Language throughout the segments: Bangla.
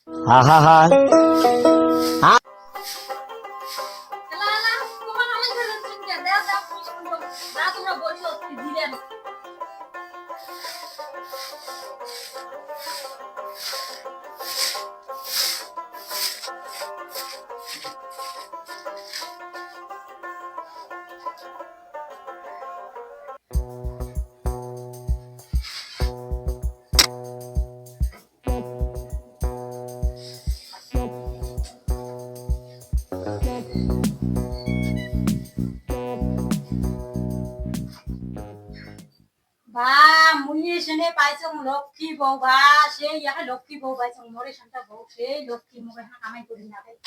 আহা বা মুই সেনে পাইছং লক্ষ্মী বউ বা সেই ইয়াকে লক্ষ্মী বউ পাইছং মোরে শান্তা বউ সেই লক্ষ্মী মোরে কামাই করি না দেয়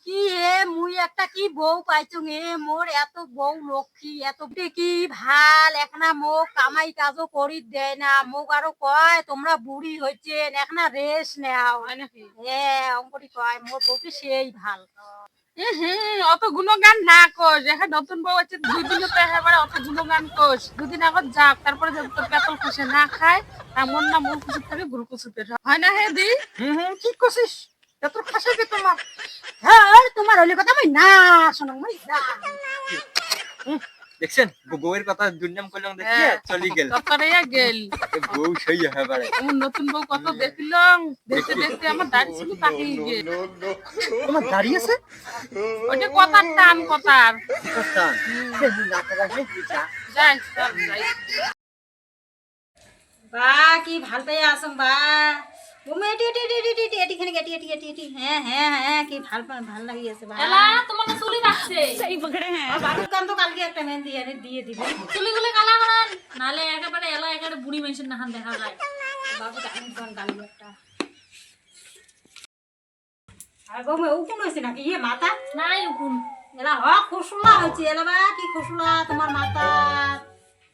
কি এ মুই একটা কি বউ পাইছং এ মোর এত বউ লক্ষ্মী এত কি ভাল এখনা মোক কামাই কাজও করি দেয় না মোক আরো কয় তোমরা বুড়ি হইছেন এখনা রেস্ট নেও হয় নাকি হ্যাঁ অঙ্কটি কয় মোর বউটি সেই ভাল অত গুণগান না কোস এখন নতুন বউ আছে 2 দিন তো এবারে অত গুণগান কোস 2 দিন আগত যাক তারপরে যদি তোর পেতল খসে না খায় এমন না মন খুশি থাকে গুরু কুসুতে হয় না হে দি ঠিক করছিস তোর খাসে কি তোমার হ্যাঁ তোমার হলে কথা আমি না শোনো মই না দেখছেন বউয়ের কথা দুর্নাম করলাম দেখিয়ে চলি গেল ততরে গেল বউ সেই হবারে আমার নতুন বউ কত দেখলাম দেখতে দেখতে আমার দাড়ি ছিল পাকিয়ে গেল তোমার দাড়ি আছে ওটা কথার টান কথার স্থান না করা যাই চল যাই বা কি ভাল পাই আসম বা তুমি এটি এটি এটি এটি এটি এটি খানে এটি এটি এটি এটি হ্যাঁ হ্যাঁ হ্যাঁ কি ভাল লাগি আছে বা এলা তোমার না চুলি রাখছে সেই পকড়ে হ্যাঁ বাবু কাম তো কালকে একটা মেহেন্দি এনে দিয়ে দিবে চুলিগুলো কালা করেন নালে একেবারে এলা একেবারে বুড়ি মেনশন নাখান দেখা যায় বাবু আমি কোন গালি একটা আর গো মে উকুন হইছে নাকি ইয়ে মাথা নাই উকুন এলা হ খুশুলা হইছে এলা বা কি খুশুলা তোমার মাথা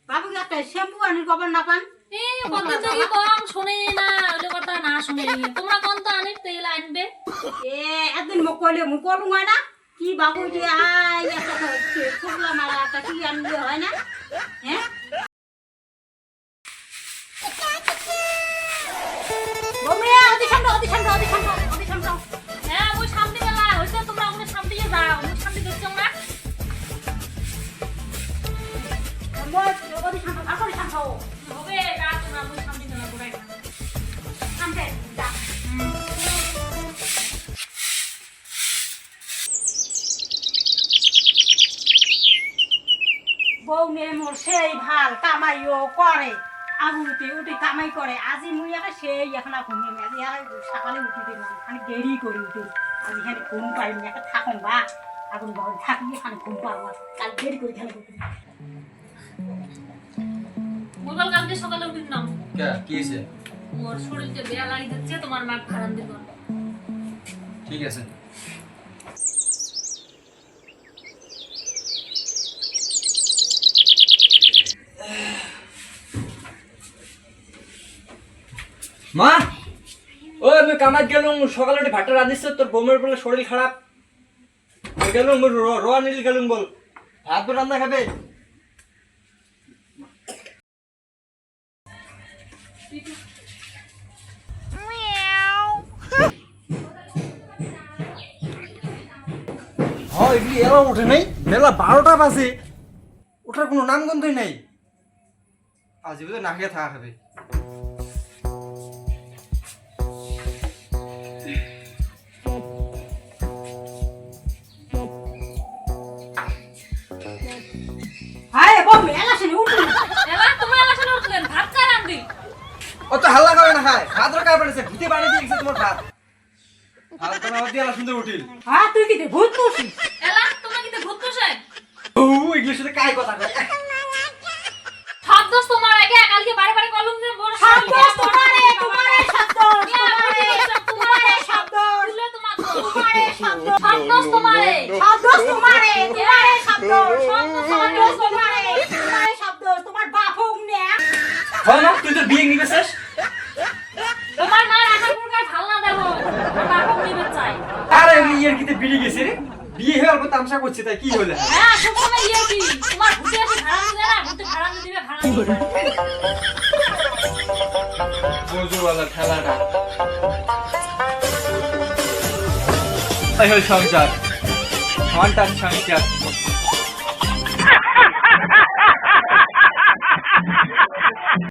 বাবু একটা শ্যাম্পু আনি কবার না পান এই কত থেকে কম শুনে না ওই কথা না শুনে তোমরা কোন তো আনি তেল আনবে এ একদিন মোক কইলে মোক কলু হয় না কি বাবু যে আই একটা খুশুলা মারা একটা কি আনলে হয় না হ্যাঁ বমে অতি শান্ত হ্যাঁ ওই সামনে গেলা হইছে তোমরা ওখানে সামনে যাও ওই সামনে দেখছো না হবে যা তোমরা ওই সামনে গেলা পুরাই সামনে যা বউ মেয়ে মোর সেই ভাল কামাইও করে আগুতে উঠে কামাই করে আজি মুই একা সেই এখন ঘুমিয়ে নি আজি আর সকালে উঠি দিন খানি দেরি করে উঠি আজি এখানে ঘুম পাইনি একা থাকুন বা আগুন ঘরে থাকি এখানে ঘুম পাবো কাল দেরি করে খেলে উঠি মোবাইল কালকে সকালে উঠি নাও কি হইছে মোর শরীরতে বেয়া লাগি যাচ্ছে তোমার মা খারাপ দিল ঠিক আছে মা ও আমি কামাত গেলাম সকালে উঠে ভাতটা রাঁধিস তোর বোমের বলে শরীর খারাপ গেলাম রোয়া নীল গেলাম বল ভাত রান্না খাবে এলা ওঠে নাই বেলা 12টা বাজে ওঠার কোনো নামগন্ধই নাই আজ বোধহয় না খেয়ে থাকা খাবে হায় বউ মেলা শুনে উঠি এলা তুমি আমার সাথে উঠলেন ভাত কার আনবি অত হাল্লা করে না খায় ভাত রাখা পড়েছে ভূতে বানিয়ে দিয়েছে তোমার ভাত ভাত বানাও দিয়ে সুন্দর উঠিল হ্যাঁ তুই কি ভূত করছিস এলা তোমরা কি ভূত করছেন ও এগুলোর সাথে কাই কথা কয় সব দোষ তোমার আগে কালকে বারে বারে কলম দিয়ে বড় সব দোষ তোমারে সব দোষ তোমারে সব দোষ তুলে তোমার সব দোষ তোমারে সব দোষ তোমারে সব দোষ তোমার বাপ হোক না হয় না তুই তো বিয়ে নিবে শেষ তোমার মা রাখার পুরকার ভাল না দেবো বাবা নিবে চাই আরে ইয়ের কিতে বিড়ি গেছে রে বিয়ে হয়ে অল্প তামসা করছে তাই কি হলো হ্যাঁ সুখমে ইয়ে কি তোমার ভূতে এসে ভাড়া দিবে না ভূতে ভাড়া দিবে ভাড়া দিবে বুঝুওয়ালা ঠেলাটা এই হল সংসার, ঘন্টার সংসার।